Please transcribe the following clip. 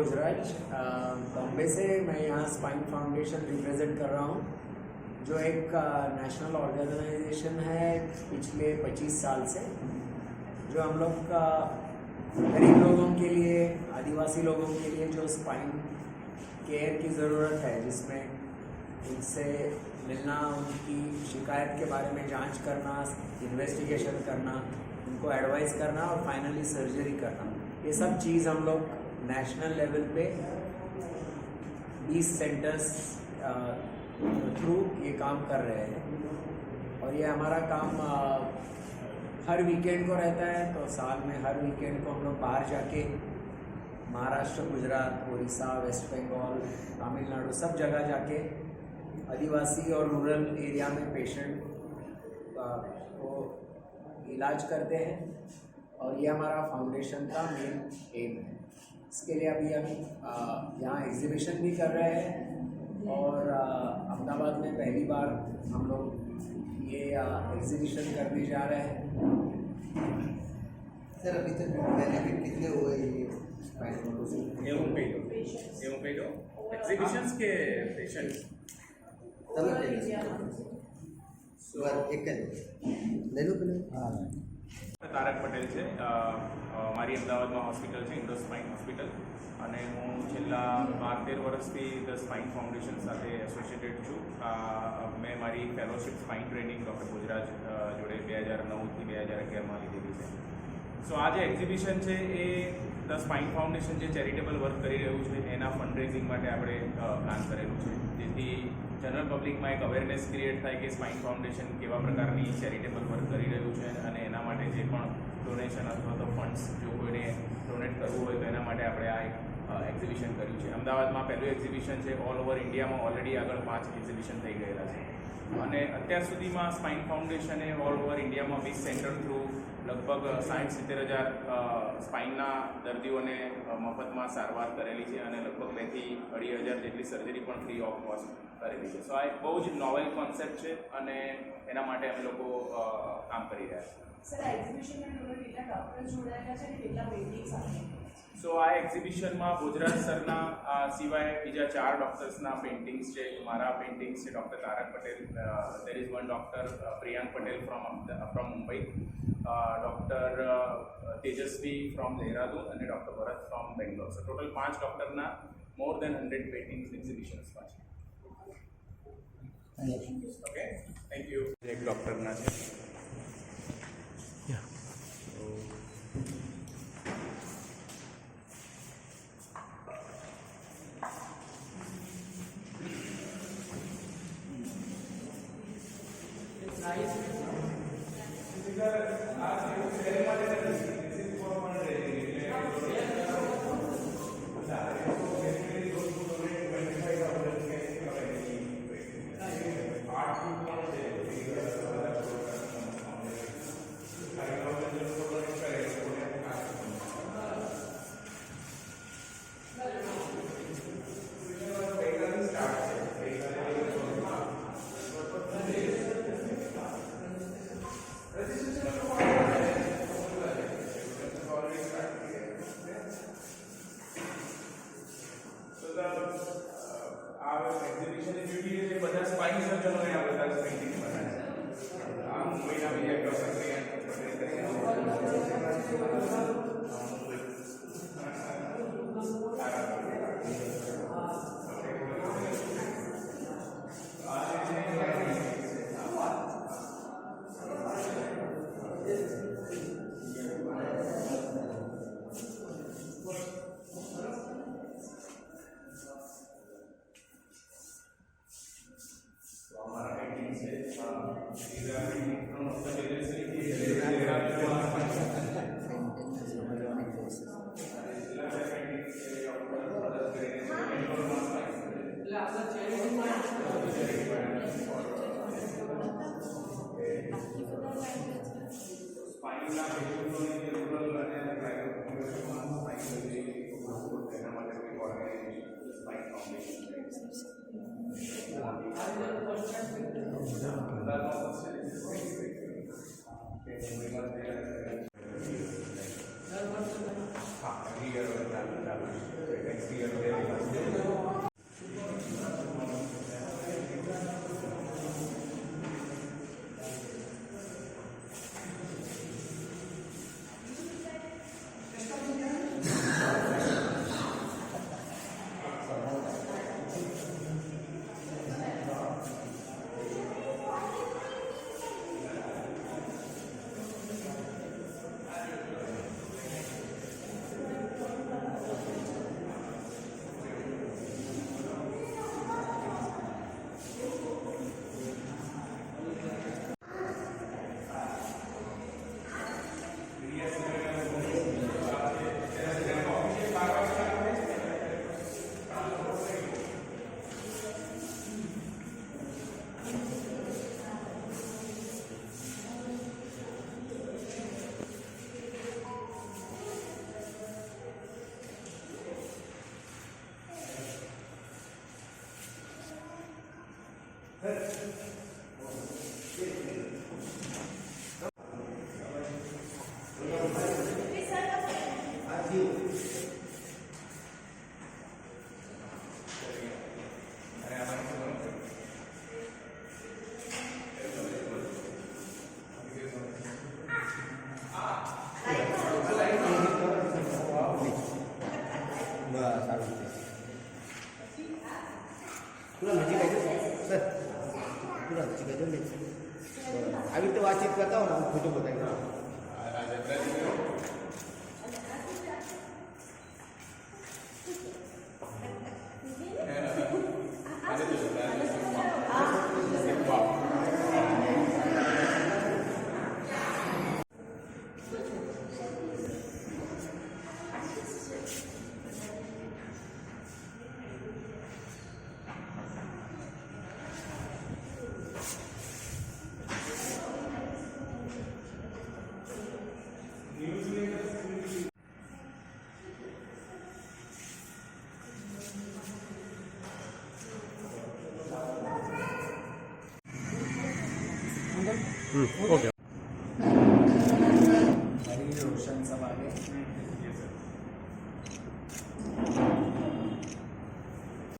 भोजराज बॉम्बे से। मैं यहाँ स्पाइन फाउंडेशन रिप्रेजेंट कर रहा हूँ, जो एक नेशनल ऑर्गेनाइजेशन है पिछले 25 साल से, जो हम लोग का गरीब लोगों के लिए, आदिवासी लोगों के लिए जो स्पाइन केयर की ज़रूरत है, जिसमें उनसे मिलना, उनकी शिकायत के बारे में जांच करना, इन्वेस्टिगेशन करना, उनको एडवाइस करना और फाइनली सर्जरी करना, ये सब चीज़ हम लोग नेशनल लेवल पे 20 सेंटर्स थ्रू ये काम कर रहे हैं। और ये हमारा काम हर वीकेंड को रहता है, तो साल में हर वीकेंड को हम लोग बाहर जाके महाराष्ट्र, गुजरात, उड़ीसा, वेस्ट बंगाल, तमिलनाडु, सब जगह जाके आदिवासी और रूरल एरिया में पेशेंट को इलाज करते हैं। और ये हमारा फाउंडेशन का मेन एम है। इसके लिए अभी हम यहाँ एग्जीबिशन भी कर रहे हैं और अहमदाबाद में पहली बार हम लोग ये एग्जीबिशन करने जा रहे हैं। सर, अभी तक बेनिफिट कितने हुए ये एग्जीबिशंस के पेशेंट्स તારક પટેલ છે, મારી અમદાવાદમાં હોસ્પિટલ છે, ઇન્ડો સ્પાઇન હોસ્પિટલ, અને હું છેલ્લા 12-13 વર્ષથી ધ સ્પાઇન ફાઉન્ડેશન સાથે એસોસિએટેડ છું. મેં મારી fellowship spine training doctor Bhojraj જોડે 2009થી 2011માં લીધેલી છે. સો આ જે એક્ઝિબિશન છે એ ધ સ્પાઇન ફાઉન્ડેશન જે ચેરિટેબલ વર્ક કરી રહ્યું છે એના ફંડરેઝિંગ માટે આપણે પ્લાન કરેલું છે, જેથી જનરલ પબ્લિકમાં એક અવેરનેસ ક્રિએટ થાય કે સ્પાઇન ફાઉન્ડેશન કેવા પ્રકારની ચેરિટેબલ વર્ક કરી રહ્યું છે, અને એના માટે જે પણ ડોનેશન અથવા તો ફંડ્સ જો કોઈને ડોનેટ કરવું હોય તો એના માટે આપણે આ એક એક્ઝિબિશન કર્યું છે. અમદાવાદમાં પહેલું એક્ઝિબિશન છે. ઓલ ઓવર ઇન્ડિયામાં ઓલરેડી આગળ 5 એક્ઝિબિશન થઈ ગયેલા છે, અને અત્યાર સુધીમાં સ્પાઇન ફાઉન્ડેશને ઓલ ઓવર ઇન્ડિયામાં 20 સેન્ટર થ્રુ લગભગ 60-70 હજાર સ્પાઇનના દર્દીઓને મફતમાં સારવાર કરેલી છે, અને લગભગ 2-2.5 હજાર જેટલી સર્જરી પણ ફ્રી ઓફ કોસ્ટ કરેલી છે. સો આ એક બહુ જ નોવેલ કોન્સેપ્ટ છે, અને એના માટે અમે લોકો કામ કરી રહ્યા છીએ. સર, આ એક્ઝિબિશનમાં કેટલા ડૉક્ટર્સ જોડાયેલા છે અને કેટલા પેઇન્ટિંગ્સ આવે? સો આ એક્ઝિબિશનમાં ગુજરાત સરના સિવાય બીજા 4 ડૉક્ટર્સના પેઇન્ટિંગ્સ છે. મારા પેઇન્ટિંગ્સ છે doctor Tarak Patel, there is one doctor Priyank Patel from Mumbai, doctor Tejasvi from Dehradun અને doctor Bharat from Bangalore. So total 5 ડૉક્ટરના મોર દેન 100 પેઇન્ટિંગ્સ એક્ઝિબિશન્સમાં છે. Okay, thank you. એક ડૉક્ટરના છે. એક્ઝિબિશનની બ્યુટી એ છે બધા સ્પાઇન સર્જનોએ આ બધા પેઇન્ટિંગ બનાવ્યા છે. આ મુંબઈના બીજા ડૉક્ટર પ્રિયાંક પટેલ કરીને every year બસ સારું છે પૂરા નજીક આવી સર પૂરા નજીક આવી ને આવી રીતે વાતચીત કરતા હો ને હું ફોટો બતાવી દઉં हरी रोशन सब आगे